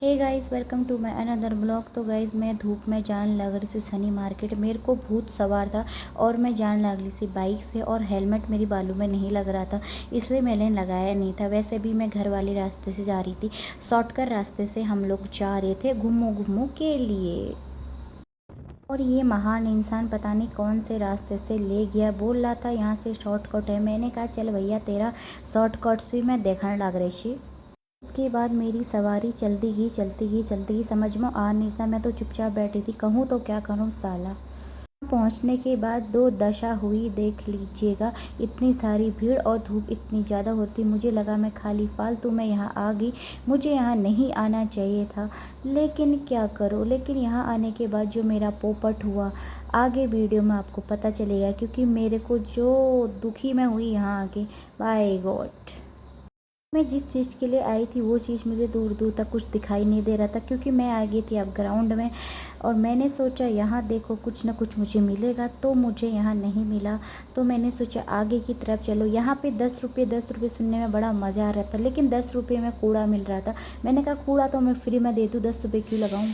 Hey guys, welcome to my another blog. तो guys, मैं धूप में जान लग सी सनी मार्केट। मेरे को भूत सवार था और मैं जान लग सी बाइक से, और हेलमेट मेरी बालों में नहीं लग रहा था, इसलिए मैंने लगाया नहीं था। वैसे भी मैं घर वाले रास्ते से जा रही थी, शॉर्टकट रास्ते से हम लोग जा रहे थे घूमो घूमो के लिए। और ये महान इंसान पता नहीं कौन से रास्ते से ले गया, बोल रहा था यहाँ से शॉर्टकट है। मैंने कहा चल भैया, तेरा शॉर्टकट्स भी मैं देखने लग रही थी। उसके बाद मेरी सवारी चलती गई, समझ में आ नहीं था। मैं तो चुपचाप बैठी थी, कहूँ तो क्या करूँ साला। पहुँचने के बाद दो दशा हुई, देख लीजिएगा। इतनी सारी भीड़ और धूप इतनी ज़्यादा होती, मुझे लगा मैं खाली फालतू में यहाँ आ गई, मुझे यहाँ नहीं आना चाहिए था। लेकिन क्या करूँ, लेकिन यहाँ आने के बाद जो मेरा पोपट हुआ, आगे वीडियो में आपको पता चलेगा। क्योंकि मेरे को जो दुखी मैं हुई यहाँ आके, बाय गॉड। मैं जिस चीज़ के लिए आई थी वो चीज़ मुझे दूर दूर तक कुछ दिखाई नहीं दे रहा था, क्योंकि मैं आ गई थी अब ग्राउंड में। और मैंने सोचा यहाँ देखो कुछ ना कुछ मुझे मिलेगा, तो मुझे यहाँ नहीं मिला। तो मैंने सोचा आगे की तरफ चलो। यहाँ पे 10 रुपये सुनने में बड़ा मज़ा आ रहा था, लेकिन 10 रुपये में कूड़ा मिल रहा था। मैंने कहा कूड़ा तो मैं फ्री में दे दूँ, 10 रुपये क्यों लगाऊँ।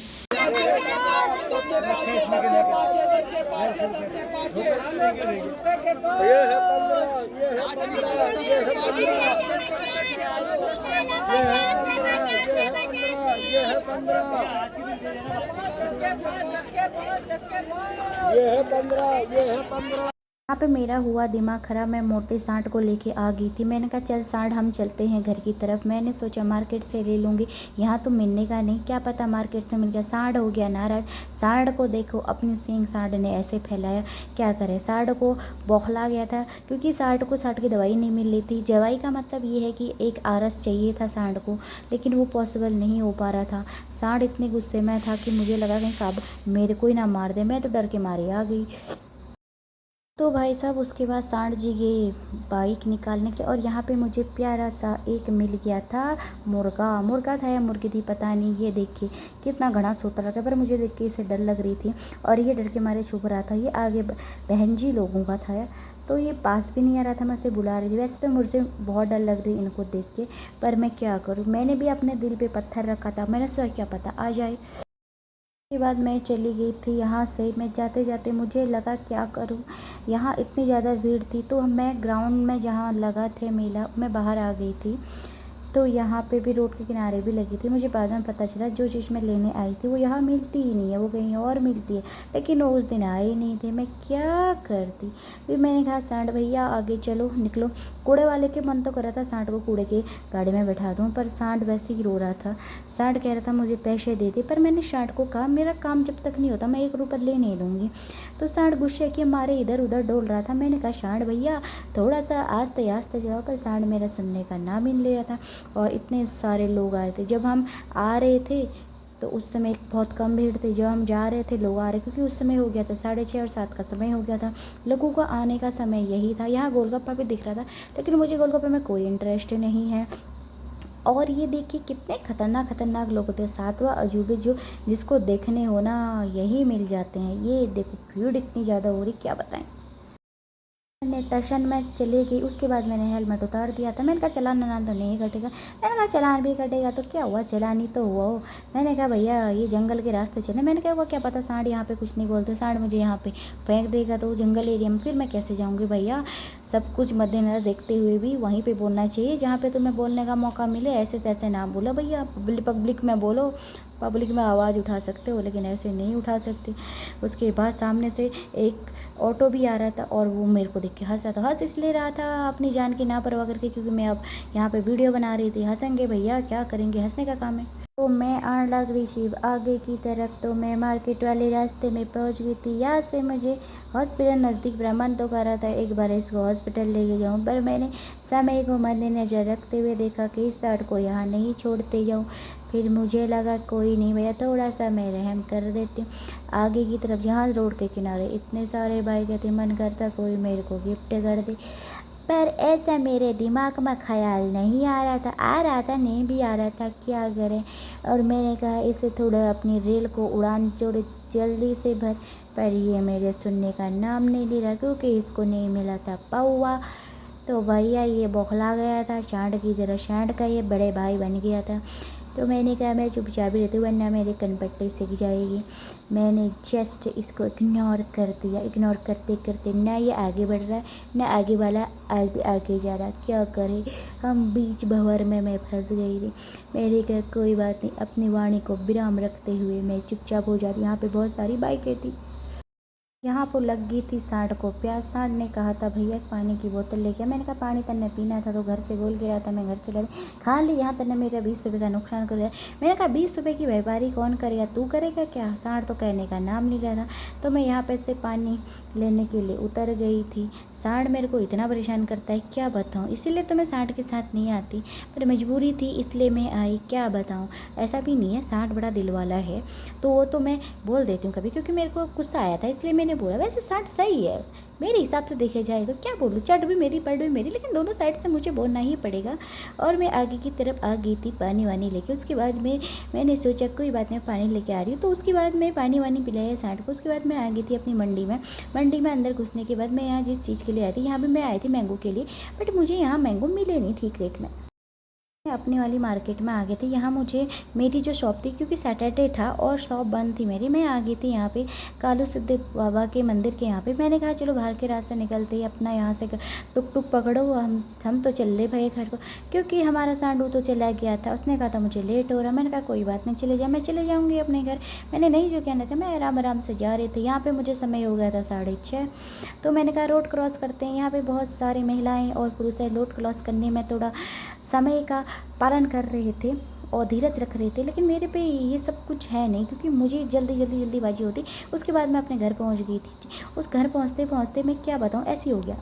ये है 15, ये है 15। यहाँ पे मेरा हुआ दिमाग खराब। मैं मोटे सांड को लेके आ गई थी। मैंने कहा चल सांड, हम चलते हैं घर की तरफ। मैंने सोचा मार्केट से ले लूँगी, यहाँ तो मिलने का नहीं, क्या पता मार्केट से मिल गया। सांड हो गया नाराज। सांड को देखो, अपनी सींग सांड ने ऐसे फैलाया, क्या करे। सांड को बौखला गया था, क्योंकि सांड की दवाई नहीं मिल रही थी। दवाई का मतलब ये है कि एक आरस चाहिए था सांड को, लेकिन वो पॉसिबल नहीं हो पा रहा था। सांड इतने गुस्से में था कि मुझे लगा कहीं काब मेरे को ही ना मार दे। मैं तो डर के मारे आ गई। तो भाई साहब, उसके बाद सांड जी गए बाइक निकालने के लिए, और यहाँ पे मुझे प्यारा सा एक मिल गया था मुर्गा था या मुर्गी थी पता नहीं। ये देखिए कितना घना सोता रखा, पर मुझे देख के इसे डर लग रही थी, और ये डर के मारे छुप रहा था। ये आगे बहन जी लोगों का था, तो ये पास भी नहीं आ रहा था। मैं उसे बुला रही थी। वैसे तो मुझे बहुत डर लग रही इनको देख के, पर मैं क्या करूँ। मैंने भी अपने दिल पे पत्थर रखा था, मैंने सोचा क्या पता आ जाए। के बाद मैं चली गई थी यहाँ से। मैं जाते जाते मुझे लगा क्या करूँ, यहाँ इतनी ज़्यादा भीड़ थी। तो मैं ग्राउंड में जहाँ लगा थे मेला, मैं बाहर आ गई थी। तो यहाँ पे भी रोड के किनारे भी लगी थी। मुझे बाद में पता चला जो चीज़ मैं लेने आई थी वो यहाँ मिलती ही नहीं है, वो कहीं और मिलती है। लेकिन वो उस दिन आए ही नहीं थे, मैं क्या करती। फिर मैंने कहा सांड भैया आगे चलो, निकलो। कूड़े वाले के मन तो कर रहा था सांड को कूड़े के गाड़ी में बैठा दूँ, पर सांड वैसे ही रो रहा था। सांड कह रहा था मुझे पैसे दे दे, पर मैंने सांड को कहा मेरा काम जब तक नहीं होता मैं 1 रुपये ले नहीं दूँगी। तो सांड गुस्से के मारे इधर उधर डोल रहा था। मैंने कहा सांड भैया थोड़ा सा आस्ते आस्ते जाओ, पर सांड मेरा सुनने का नाम ही नहीं ले रहा था। और इतने सारे लोग आए थे। जब हम आ रहे थे तो उस समय बहुत कम भीड़ थी, जब हम जा रहे थे लोग आ रहे, क्योंकि उस समय हो गया था 6:30 और 7 का समय हो गया था। लोगों का आने का समय यही था। यहाँ गोलगप्पा भी दिख रहा था, लेकिन मुझे गोलगप्पे में कोई इंटरेस्ट नहीं है। और ये देखिए कितने खतरनाक लोग थे। 7वां अजूबे जो जिसको देखने हो ना, यही मिल जाते हैं। ये देखो भीड़ इतनी ज़्यादा हो रही, क्या बताएं। मैंने टशन में चली गई। उसके बाद मैंने हेलमेट उतार दिया था। मैंने कहा चलान ना तो नहीं कटेगा। मैंने कहा चलान भी कटेगा तो क्या हुआ, चलान ही तो हुआ हो। मैंने कहा भैया ये जंगल के रास्ते चले। मैंने कहा वो क्या पता सांड यहाँ पे कुछ नहीं बोलते, सांड मुझे यहाँ पे फेंक देगा तो जंगल एरिया में फिर मैं कैसे जाऊँगी। भैया सब कुछ मद्देनजर देखते हुए भी वहीं पर बोलना चाहिए जहाँ पर तुम्हें बोलने का मौका मिले। ऐसे तैसे ना बोलो भैया, पब्लिक में बोलो, पब्लिक में आवाज़ उठा सकते हो, लेकिन ऐसे नहीं उठा सकते। उसके बाद सामने से एक ऑटो भी आ रहा था, और वो मेरे को देख के हंस रहा था। हंस इसलिए रहा था अपनी जान की ना परवाह करके, क्योंकि मैं अब यहाँ पे वीडियो बना रही थी। हंसेंगे भैया, क्या करेंगे, हंसने का काम है। तो मैं आने लग रही थी आगे की तरफ, तो मैं मार्केट वाले रास्ते में पहुँच गई थी। यहाँ से मुझे हॉस्पिटल नज़दीक ब्रह्मन तो कर रहा था एक बार इसको हॉस्पिटल लेके जाऊँ, पर मैंने समय को मद्देनजर रखते हुए देखा कि इस साइड को यहाँ नहीं छोड़ते जाऊँ। फिर मुझे लगा कोई नहीं भैया, थोड़ा सा मैं रहम कर देती हूँ। आगे की तरफ यहाँ रोड के किनारे इतने सारे बाइक थे, मन करता कोई मेरे को गिफ्ट कर दे, पर ऐसा मेरे दिमाग में ख्याल नहीं आ रहा था। नहीं भी आ रहा था, क्या करें। और मैंने कहा इसे थोड़ा अपनी रेल को उड़ान छोड़े जल्दी से भर, पर ये मेरे सुनने का नाम नहीं ले रहा, क्योंकि इसको नहीं मिला था पौवा। तो भैया ये बौखला गया था, सांड की तरह सांड का ये बड़े भाई बन गया था। तो मैंने कहा मैं चुपचाप ही रहती हूँ वरना मेरे कनपट्टी सीख जाएगी। मैंने जस्ट इसको इग्नोर कर दिया। इग्नोर करते करते ना ये आगे बढ़ रहा है ना आगे वाला आगे आगे जा रहा। क्या करें हम, बीच भंवर में मैं फंस गई थी। मैंने कहा कोई बात नहीं, अपनी वाणी को विराम रखते हुए मैं चुपचाप हो जाती। यहाँ पे बहुत सारी बाइकें थी। यहाँ पर लग गई थी सांड को प्यास। सांड ने कहा था भैया एक पानी की बोतल लेके आ। मैंने कहा पानी तन्ने पीना था तो घर से बोल के रहा था, मैं घर से ले खा ली। यहाँ तन्ने मेरा 20 रुपये का नुकसान कर दिया। मैंने कहा 20 रुपये की व्यापारी कौन करेगा, तू करेगा क्या। सांड तो कहने का नाम नहीं रहा था। तो मैं यहाँ पे से पानी लेने के लिए उतर गई थी। सांड मेरे को इतना परेशान करता है क्या बताऊँ, इसीलिए तो मैं सांड के साथ नहीं आती, पर मजबूरी थी इसलिए मैं आई। क्या बताऊँ, ऐसा भी नहीं है, सांड बड़ा दिल वाला है तो वो तो मैं बोल देती हूँ कभी, क्योंकि मेरे को गुस्सा आया था इसलिए मैंने बोला। वैसे सांड सही है मेरे हिसाब से देखा जाए तो, क्या बोलूँ, चट भी मेरी पड़ भी मेरी, लेकिन दोनों साइड से मुझे बोलना ही पड़ेगा। और मैं आगे की तरफ आ गई थी पानी वानी लेके। उसके बाद मैंने सोचा कोई बात नहीं, पानी लेके आ रही हूँ। तो उसके बाद मैं पानी वानी पिलाया सांड को। उसके बाद मैं आ गई थी अपनी मंडी में अंदर घुसने के बाद मैं यहाँ जिस चीज़ के लिए आई थी, यहाँ पर मैं आई थी मैंगो के लिए, बट मुझे यहाँ मैंगो मिले नहीं ठीक रेट में। मैं अपनी वाली मार्केट में आ गई थी। यहाँ मुझे मेरी जो शॉप थी, क्योंकि सैटरडे था और शॉप बंद थी मेरी, मैं आ गई थी यहाँ पे कालू सिद्धि बाबा के मंदिर के यहाँ पे। मैंने कहा चलो बाहर के रास्ते निकलते ही अपना यहाँ से टुक टुक पकड़ो, हम तो चल रहे भाई घर को, क्योंकि हमारा सांडू तो चला गया था। उसने कहा था मुझे लेट हो रहा। मैंने कहा कोई बात नहीं, चले जा, मैं चले जाऊँगी अपने घर। मैंने नहीं जो कहना था, मैं आराम आराम से जा रही थी। यहाँ पर मुझे समय हो गया था 6:30। तो मैंने कहा रोड क्रॉस करते हैं। यहाँ पर बहुत सारी महिलाएँ और पुरुष है। रोड क्रॉस करने में थोड़ा समय का पालन कर रहे थे और धीरज रख रहे थे, लेकिन मेरे पे ये सब कुछ है नहीं, क्योंकि मुझे जल्दीबाजी होती। उसके बाद मैं अपने घर पहुंच गई थी। उस घर पहुंचते पहुंचते मैं क्या बताऊं, ऐसी हो गया।